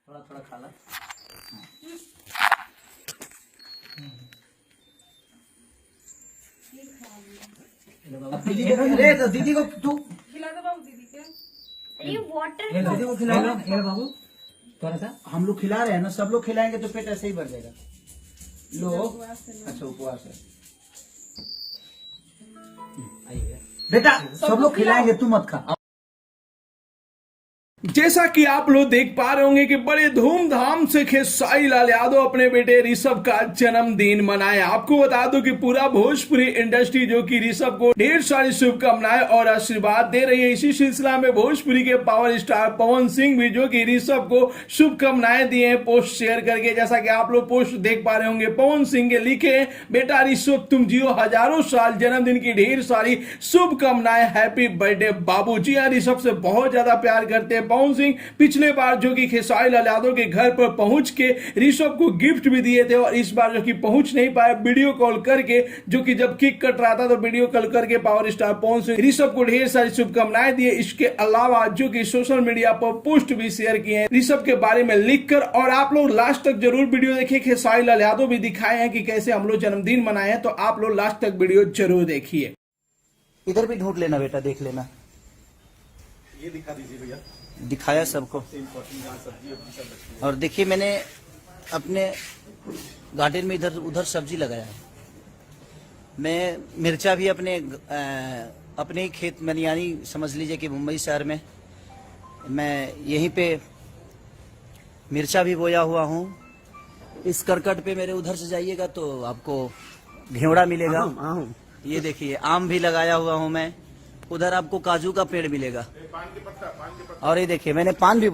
थोड़ा थोड़ा खा ला। अरे तो दीदी को तू खिला दो बाबू दीदी के। ये वाटर दीदी को खिला लो। बाबू थोड़ा सा हम लोग खिला रहे हैं ना, सब लोग खिलाएंगे तो पेट ऐसे ही भर जाएगा। लो अच्छा उपवास है आइए। बेटा, सब लोग खिलाएंगे, तू मत खा। जैसा कि आप लोग देख पा रहे होंगे कि बड़े धूमधाम से खेसारी लाल यादव अपने बेटे ऋषभ का जन्मदिन मनाए। आपको बता दूं कि पूरा भोजपुरी इंडस्ट्री जो कि ऋषभ को ढेर सारी शुभकामनाएं और आशीर्वाद दे रही है। इसी सिलसिला में भोजपुरी के पावर स्टार पवन सिंह भी जो कि ऋषभ को शुभकामनाएं दिए हैं पोस्ट शेयर करके। जैसा कि आप लोग पोस्ट देख पा रहे होंगे, पवन सिंह के लिखे, बेटा ऋषभ तुम जियो हजारों साल, जन्मदिन की ढेर सारी शुभकामनाएं, हैप्पी बर्थडे बाबू। जी हाँ, ऋषभ से बहुत ज्यादा प्यार करते हैं पवन सिंह। पिछले बार जो कि खेसारी लाल यादव के घर पर पहुंच के ऋषभ को गिफ्ट भी दिए थे और इस बार जो कि पहुंच नहीं पाए, वीडियो कॉल करके, जो कि जब केक कट रहा था तो वीडियो कॉल करके पावर स्टार पवन सिंह ऋषभ को ढेर सारी शुभकामनाएं दिए। इसके अलावा जो कि सोशल मीडिया पर पोस्ट भी शेयर किए हैं ऋषभ के बारे में लिखकर। और आप लोग लास्ट तक जरूर वीडियो देखिए। खेसारी लाल यादव भी दिखाए हैं कि कैसे हम लोग जन्मदिन मनाए हैं, तो आप लोग लास्ट तक वीडियो जरूर देखिए। इधर भी ढूंढ लेना बेटा, देख लेना। ये दिखा दीजिए भैया। दिखाया सबको। और देखिए मैंने अपने गार्डन में इधर उधर सब्जी लगाया है। मैं मिर्चा भी अपने ही खेत में, यानी समझ लीजिए कि मुंबई शहर में मैं यहीं पे मिर्चा भी बोया हुआ हूँ। इस करकट पे मेरे उधर से जाइएगा तो आपको घेवड़ा मिलेगा। ये देखिए आम भी लगाया हुआ हूँ मैं। उधर आपको काजू का पेड़ मिलेगा। और ये देखिए मैंने पान भी